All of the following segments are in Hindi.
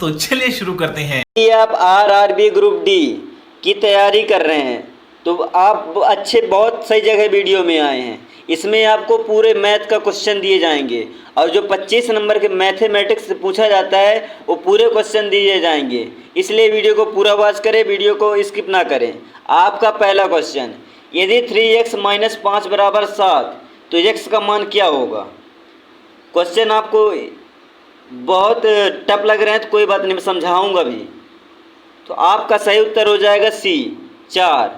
दोस्तों चलिए शुरू करते हैं। यदि आप आरआरबी ग्रुप डी की तैयारी कर रहे हैं तो आप बहुत सही जगह वीडियो में आए हैं। इसमें आपको पूरे मैथ का क्वेश्चन दिए जाएंगे और जो 25 नंबर के मैथमेटिक्स से पूछा जाता है वो पूरे क्वेश्चन दिए जाएंगे। इसलिए वीडियो को पूरा वॉच करें, वीडियो को स्किप ना करें। आपका पहला क्वेश्चन, यदि 3x - 5 = 7 तो x का मान क्या होगा। क्वेश्चन आपको बहुत टफ लग रहे हैं तो कोई बात नहीं, मैं समझाऊंगा भी। तो आपका सही उत्तर हो जाएगा सी 4।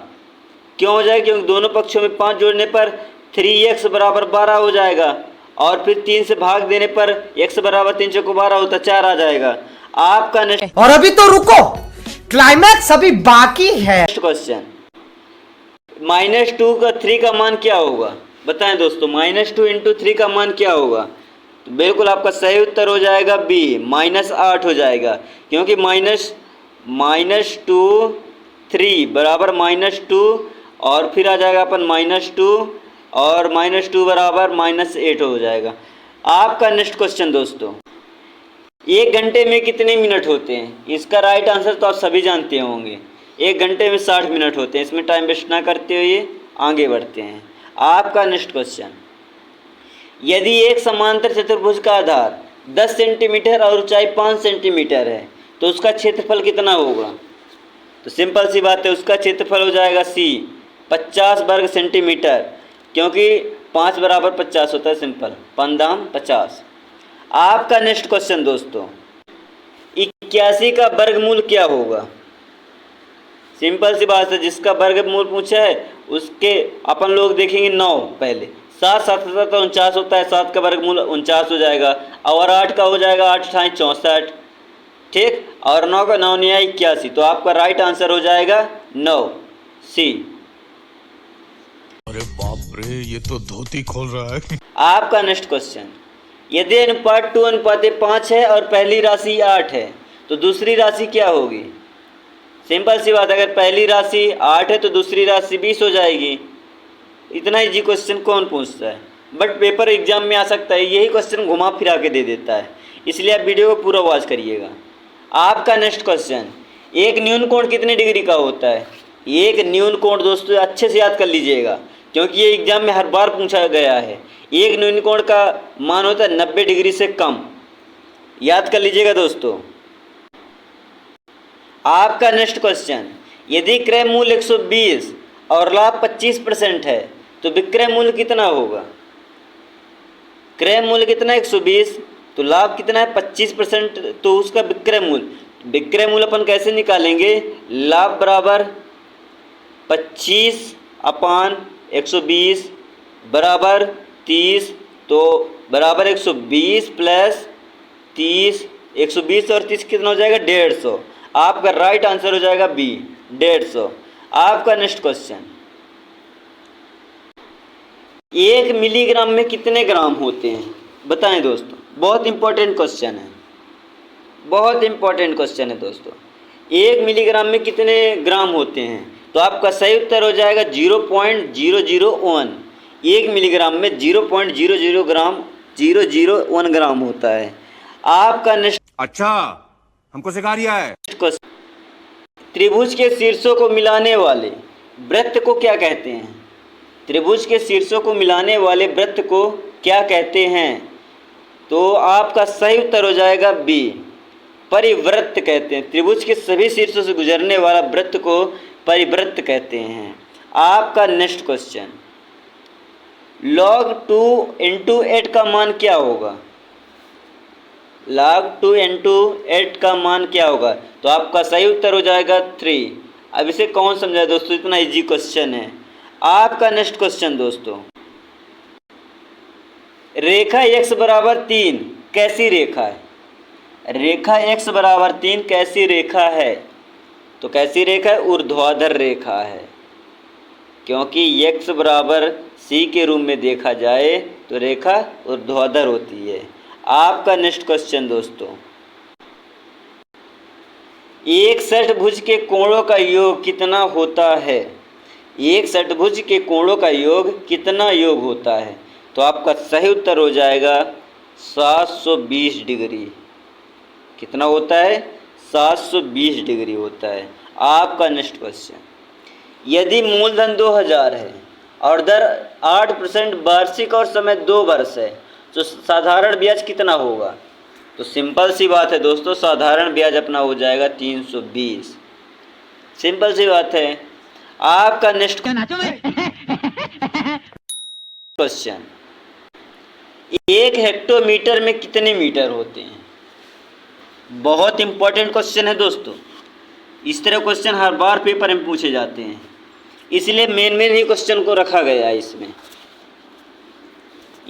क्यों हो जाएगा? क्योंकि दोनों पक्षों में 5 जोड़ने पर 3x = 12 हो जाएगा और फिर 3 से भाग देने पर x = 3 × 12 होता 4 आ जाएगा। आपका नेक्स्ट, और अभी तो रुको, क्लाइमैक्स अभी बाकी है। क्वेश्चन, -2 का 3 का मान क्या होगा? बताएं दोस्तों, -2 × 3 का मान क्या होगा? तो बिल्कुल आपका सही उत्तर हो जाएगा बी -8 हो जाएगा, क्योंकि -2 3 बराबर -2 और फिर आ जाएगा अपन -2 और -2 बराबर -8 हो जाएगा। आपका नेक्स्ट क्वेश्चन दोस्तों, 1 घंटे में कितने मिनट होते हैं? इसका राइट आंसर तो आप सभी जानते होंगे, 1 घंटे में 60 मिनट होते हैं। इसमें टाइम वेस्ट ना करते हुए आगे बढ़ते हैं। आपका नेक्स्ट क्वेश्चन, यदि एक समांतर चतुर्भुज का आधार 10 सेंटीमीटर और ऊंचाई 5 सेंटीमीटर है तो उसका क्षेत्रफल कितना होगा? तो सिंपल सी बात है, उसका क्षेत्रफल हो जाएगा सी 50 वर्ग सेंटीमीटर, क्योंकि 5 = 50 होता है। सिंपल, 5 × 50। आपका नेक्स्ट क्वेश्चन दोस्तों, 81 का वर्गमूल क्या होगा? सिंपल सी बात है, जिसका वर्गमूल पूछा है उसके अपन लोग देखेंगे 9 पहले। 7 × 7 = 49 होता है, 7 का वर्गमूल 49 हो जाएगा और 8 का हो जाएगा 8 × 8 = 64, ठीक। और 9 का 9 × 9 = 81, तो आपका राइट आंसर हो जाएगा 9 सी। अरे बाप रे, ये तो धोती खोल रहा है। आपका नेक्स्ट क्वेश्चन, यदि अनुपात 2:5 है और पहली राशि 8 है तो दूसरी राशि क्या होगी? सिंपल सी बात, अगर पहली राशि 8 है तो दूसरी राशि 20 हो जाएगी। इतना इजी क्वेश्चन कौन पूछता है? बट पेपर एग्जाम में आ सकता है, यही क्वेश्चन घुमा फिरा के दे देता है। इसलिए आप वीडियो को पूरा वॉच करिएगा। आपका नेक्स्ट क्वेश्चन, एक न्यून कोण कितने डिग्री का होता है? एक न्यून कोण दोस्तों अच्छे से याद कर लीजिएगा, क्योंकि ये एग्जाम में हर बार पूछा गया है। एक न्यून कोण का मान होता है 90 डिग्री से कम, याद कर लीजिएगा दोस्तों। आपका नेक्स्ट क्वेश्चन, यदि क्रय मूल्य 120 और लाभ 25% है तो विक्रय मूल्य कितना होगा? क्रय मूल्य कितना है 120, तो लाभ कितना है 25%, तो उसका विक्रय मूल्य अपन कैसे निकालेंगे? लाभ बराबर 25/120 बराबर 30, तो बराबर 120 + 30, 120 और 30 कितना हो जाएगा? 150। आपका राइट आंसर हो जाएगा बी 150। आपका नेक्स्ट क्वेश्चन, 1 मिलीग्राम में कितने ग्राम होते हैं? बताएं दोस्तों, बहुत इंपॉर्टेंट क्वेश्चन है, बहुत इंपॉर्टेंट क्वेश्चन है दोस्तों। 1 मिलीग्राम में कितने ग्राम होते हैं? तो आपका सही उत्तर हो जाएगा 0.001। 1 मिलीग्राम में 0.00 ग्राम होता है। आपका नेक्स्ट, अच्छा, हमको सिखा रिया है। त्रिभुज के शीर्षों को मिलाने वाले वृत्त को क्या कहते हैं? त्रिभुज के शीर्षों को मिलाने वाले वृत्त को क्या कहते हैं? तो आपका सही उत्तर हो जाएगा बी परिवृत्त कहते हैं। त्रिभुज के सभी शीर्षों से गुजरने वाला वृत्त को परिवृत्त कहते हैं। आपका नेक्स्ट क्वेश्चन, log 2 × 8 का मान क्या होगा? log 2 × 8 का मान क्या होगा? तो आपका सही उत्तर हो जाएगा 3। अब इसे कौन समझाए दोस्तों, इतना इजी क्वेश्चन है। आपका नेक्स्ट क्वेश्चन दोस्तों, रेखा x = 3 कैसी रेखा है? रेखा x = 3 कैसी रेखा है? तो कैसी रेखा है? ऊर्ध्वाधर रेखा है, क्योंकि x बराबर c के रूप में देखा जाए तो रेखा ऊर्ध्वाधर होती है। आपका नेक्स्ट क्वेश्चन दोस्तों, एक षट्भुज के कोणों का योग कितना होता है? एक षट्भुज के कोणों का योग कितना योग होता है? तो आपका सही उत्तर हो जाएगा 720 डिग्री। कितना होता है? 720 डिग्री होता है। आपका नेक्स्ट क्वेश्चन, यदि मूलधन 2000 है और दर 8% वार्षिक और समय 2 वर्ष है तो साधारण ब्याज कितना होगा? तो सिंपल सी बात है दोस्तों, साधारण ब्याज अपना हो जाएगा 320। सिंपल सी बात है। आपका नेक्स्ट क्वेश्चन, 1 हेक्टोमीटर में कितने मीटर होते हैं? बहुत इंपॉर्टेंट क्वेश्चन है दोस्तों। इस तरह क्वेश्चन हर बार पेपर में पूछे जाते हैं, इसलिए मेन ही क्वेश्चन को रखा गया है इसमें।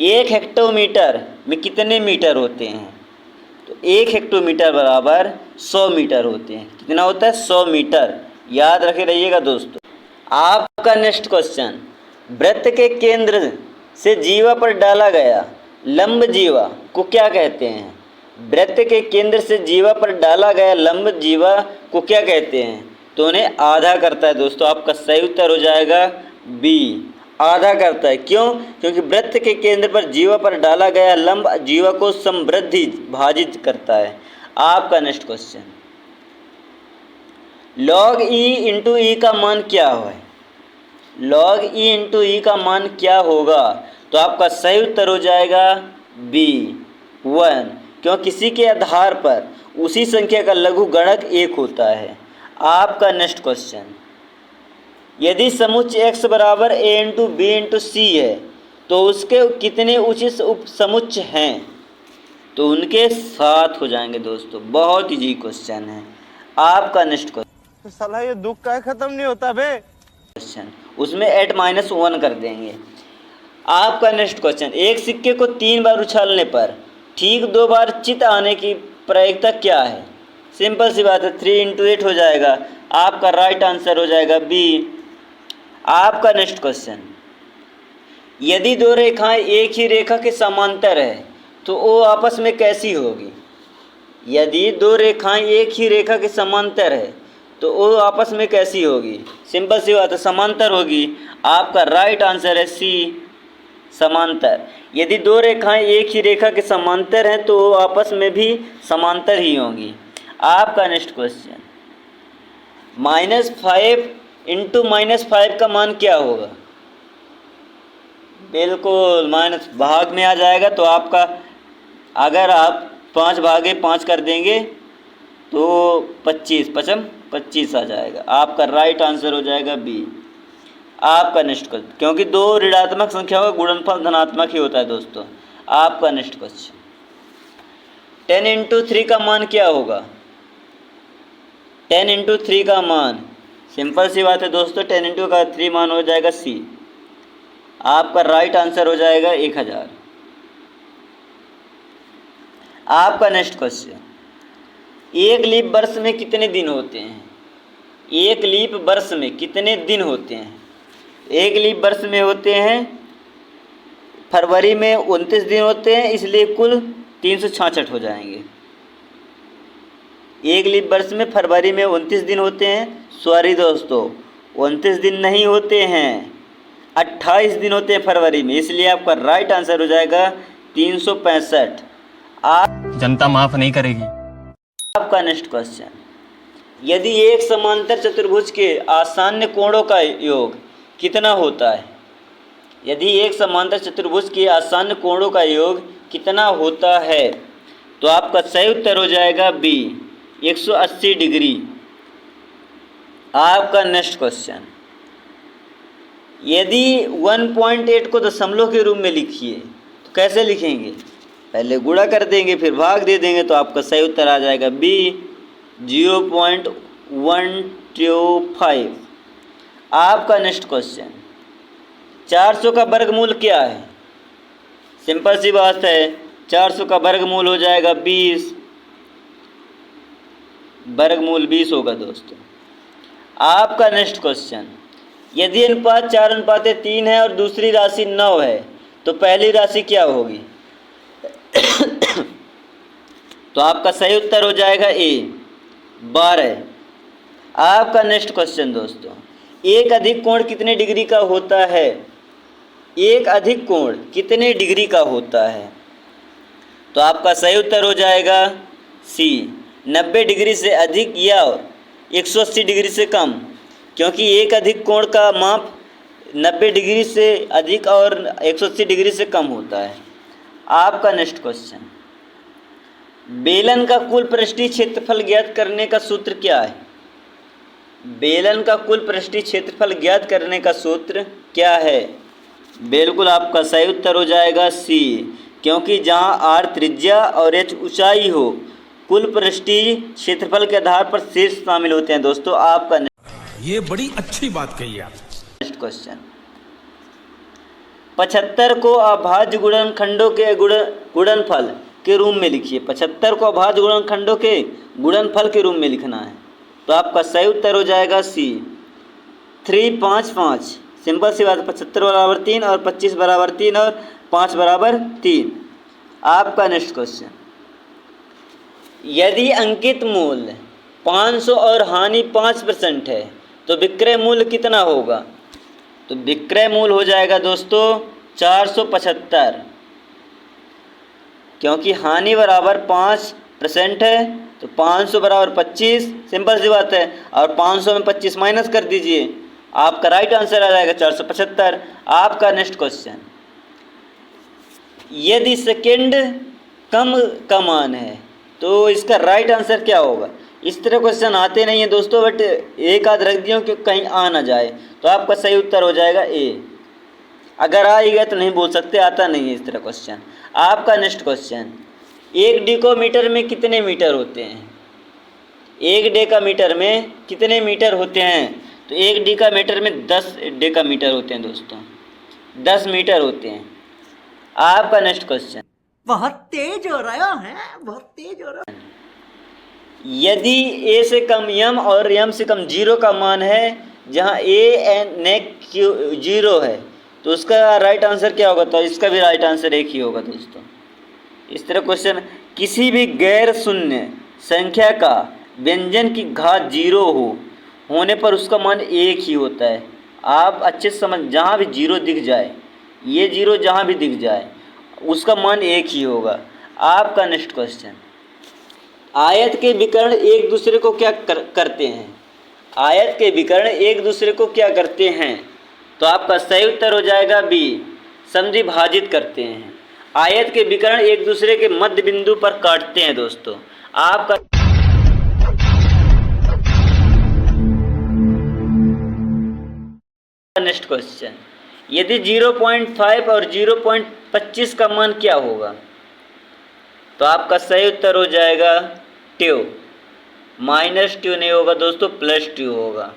1 हेक्टोमीटर में कितने मीटर होते हैं? तो 1 हेक्टोमीटर बराबर 100 मीटर होते हैं। कितना होता है? 100 मीटर। याद रखे रहिएगा दोस्तों। आपका नेक्स्ट क्वेश्चन, वृत्त के केंद्र से जीवा पर डाला गया लंब जीवा को क्या कहते हैं? वृत्त के केंद्र से जीवा पर डाला गया लंब जीवा को क्या कहते हैं? तो उन्हें आधा करता है दोस्तों। आपका सही उत्तर हो जाएगा बी, आधा करता है। क्यों? क्योंकि वृत्त के केंद्र पर जीवा पर डाला गया लंब जीवा को समवृद्धि भाजित करता है। आपका next question, log e into e का मान क्या है? log e इंटू ई का मान क्या होगा? तो आपका सही उत्तर हो जाएगा बी 1, क्यों? किसी के आधार पर उसी संख्या का लघुगणक 1 होता है। आपका नेक्स्ट क्वेश्चन, यदि समुच्चय x बराबर a इंटू बी इंटू सी है तो उसके कितने उचित उप समुच्चय हैं? तो उनके 7 हो जाएंगे दोस्तों। बहुत इजी क्वेश्चन है। आपका नेक्स्ट क्वेश्चन, साला ये दुख का खत्म नहीं होता बे। क्वेश्चन उसमें -1 कर देंगे। आपका नेक्स्ट क्वेश्चन, एक सिक्के को 3 बार उछालने पर ठीक 2 बार चित आने की प्रायिकता क्या है? सिंपल सी बात है, 3 इंटू 8 हो जाएगा। आपका राइट आंसर हो जाएगा बी। आपका नेक्स्ट क्वेश्चन, यदि 2 रेखाएं एक ही रेखा के समांतर है तो वो आपस में कैसी होगी? यदि 2 रेखाएं एक ही रेखा के समांतर है तो वो आपस में कैसी होगी? सिंपल सी बात है, समांतर होगी। आपका राइट आंसर है सी, समांतर। यदि 2 रेखाएं एक ही रेखा के समांतर हैं तो वो आपस में भी समांतर ही होंगी। आपका नेक्स्ट क्वेश्चन, -5 इंटू -5 का मान क्या होगा? बिल्कुल माइनस भाग में आ जाएगा। तो आपका अगर आप 5 भागे 5 कर देंगे तो 25 25 आ जाएगा। आपका राइट आंसर हो जाएगा बी। आपका नेक्स्ट क्वेश्चन, क्योंकि 2 ऋणात्मक संख्याओं का गुणनफल धनात्मक ही होता है दोस्तों। आपका नेक्स्ट क्वेश्चन, 10 इंटू 3 का मान क्या होगा? 10 इंटू 3 का मान, सिंपल सी बात है दोस्तों, 10 इंटू का 3 मान हो जाएगा सी। आपका राइट आंसर हो जाएगा 1000। आपका नेक्स्ट क्वेश्चन, एक लीप वर्ष में कितने दिन होते हैं? एक लीप वर्ष में कितने दिन होते हैं? एक लीप वर्ष में होते हैं, फरवरी में 29 दिन होते हैं, इसलिए कुल 366 हो जाएंगे। एक लीप वर्ष में फरवरी में 29 दिन होते हैं। सॉरी दोस्तों, 29 दिन नहीं होते हैं, 28 दिन होते हैं फरवरी में, इसलिए आपका राइट आंसर हो जाएगा 365। जनता माफ नहीं करेगी। आपका नेक्स्ट क्वेश्चन, यदि एक समांतर चतुर्भुज के आसान्य कोणों का योग कितना होता है? यदि एक समांतर चतुर्भुज के आसान्य कोणों का योग कितना होता है? तो आपका सही उत्तर हो जाएगा बी, 180 डिग्री। आपका नेक्स्ट क्वेश्चन, यदि 1.8 को दशमलव के रूप में लिखिए तो कैसे लिखेंगे? पहले गुणा कर देंगे फिर भाग दे देंगे, तो आपका सही उत्तर आ जाएगा बी, 0.125। आपका नेक्स्ट क्वेश्चन, 400 का वर्गमूल क्या है? सिंपल सी बात है, 400 का वर्गमूल हो जाएगा 20, वर्गमूल 20 होगा दोस्तों। आपका नेक्स्ट क्वेश्चन, यदि अनुपात 4:3 है और दूसरी राशि 9 है तो पहली राशि क्या होगी? तो आपका सही उत्तर हो जाएगा ए, 12। आपका नेक्स्ट क्वेश्चन दोस्तों, एक अधिक कोण कितने डिग्री का होता है? एक अधिक कोण कितने डिग्री का होता है? तो आपका सही उत्तर हो जाएगा सी, 90 डिग्री से अधिक या 180 डिग्री से कम, क्योंकि एक अधिक कोण का माप 90 डिग्री से अधिक और 180 डिग्री से कम होता है। आपका नेक्स्ट क्वेश्चन, बेलन का कुल पृष्ठीय क्षेत्रफल ज्ञात करने का सूत्र क्या है? बेलन का कुल पृष्ठीय क्षेत्रफल ज्ञात करने का सूत्र क्या है? बिल्कुल आपका सही उत्तर हो जाएगा सी, क्योंकि जहां आर त्रिज्या और एच ऊंचाई हो, कुल पृष्ठीय क्षेत्रफल के आधार पर शीर्ष शामिल होते हैं। दोस्तों आपका ये बड़ी अच्छी बात कही आप। नेक्स्ट क्वेश्चन, 75 को अभाज्य गुणनखंडों के गुणनफल के रूप में लिखिए। 75 को अभाज्य गुणनखंडों के गुणनफल के रूप में लिखना है। तो आपका सही उत्तर हो जाएगा सी, 3, 5, 5। सिंपल सी बात, 75 बराबर 3 और 25 बराबर 3 और 5 बराबर 3। आपका नेक्स्ट क्वेश्चन, यदि अंकित मूल्य 500 और हानि 5% है तो विक्रय मूल्य कितना होगा? तो विक्रय मूल्य हो जाएगा दोस्तों 475, क्योंकि हानि बराबर 5% है तो 500 बराबर 25, सिंपल सी बात है, और 500 में 25 माइनस कर दीजिए, आपका राइट आंसर आ जाएगा 475। आपका नेक्स्ट क्वेश्चन, यदि सेकेंड कम का मान है तो इसका राइट आंसर क्या होगा? इस तरह क्वेश्चन आते नहीं है दोस्तों, बट एक आध रख दियो कि कहीं आ ना जाए। तो आपका सही उत्तर हो जाएगा ए। अगर आएगा तो नहीं बोल सकते, आता नहीं है इस तरह क्वेश्चन। आपका नेक्स्ट क्वेश्चन, 1 डेकोमीटर में कितने मीटर होते हैं? 1 डेकामीटर में कितने मीटर होते हैं? तो 1 डेकामीटर में 10 डेकामीटर होते हैं दोस्तों, 10 मीटर होते हैं। आपका नेक्स्ट क्वेश्चन, बहुत तेज हो रहा है, बहुत तेज हो रहा है। यदि a से कम m और m से कम 0 का मान है, जहां a n 0 है, तो उसका राइट आंसर क्या होगा? तो इसका भी राइट आंसर एक ही होगा दोस्तों। इस तरह क्वेश्चन, किसी भी गैर शून्य संख्या का व्यंजन की घात 0 होने पर उसका मान 1 ही होता है। आप अच्छे से समझ, जहाँ भी 0 दिख जाए, ये 0 जहाँ भी दिख जाए उसका मान 1 ही होगा। आपका नेक्स्ट क्वेश्चन, आयत के विकर्ण एक दूसरे को क्या करते हैं? आयत के विकर्ण एक दूसरे को क्या करते हैं? तो आपका सही उत्तर हो जाएगा बी, समद्विभाजित करते हैं। आयत के विकर्ण एक दूसरे के मध्य बिंदु पर काटते हैं दोस्तों। आपका नेक्स्ट क्वेश्चन, यदि 0.5 और 0.25 का मान क्या होगा? तो आपका सही उत्तर हो जाएगा -2 नहीं होगा दोस्तों, +2 होगा।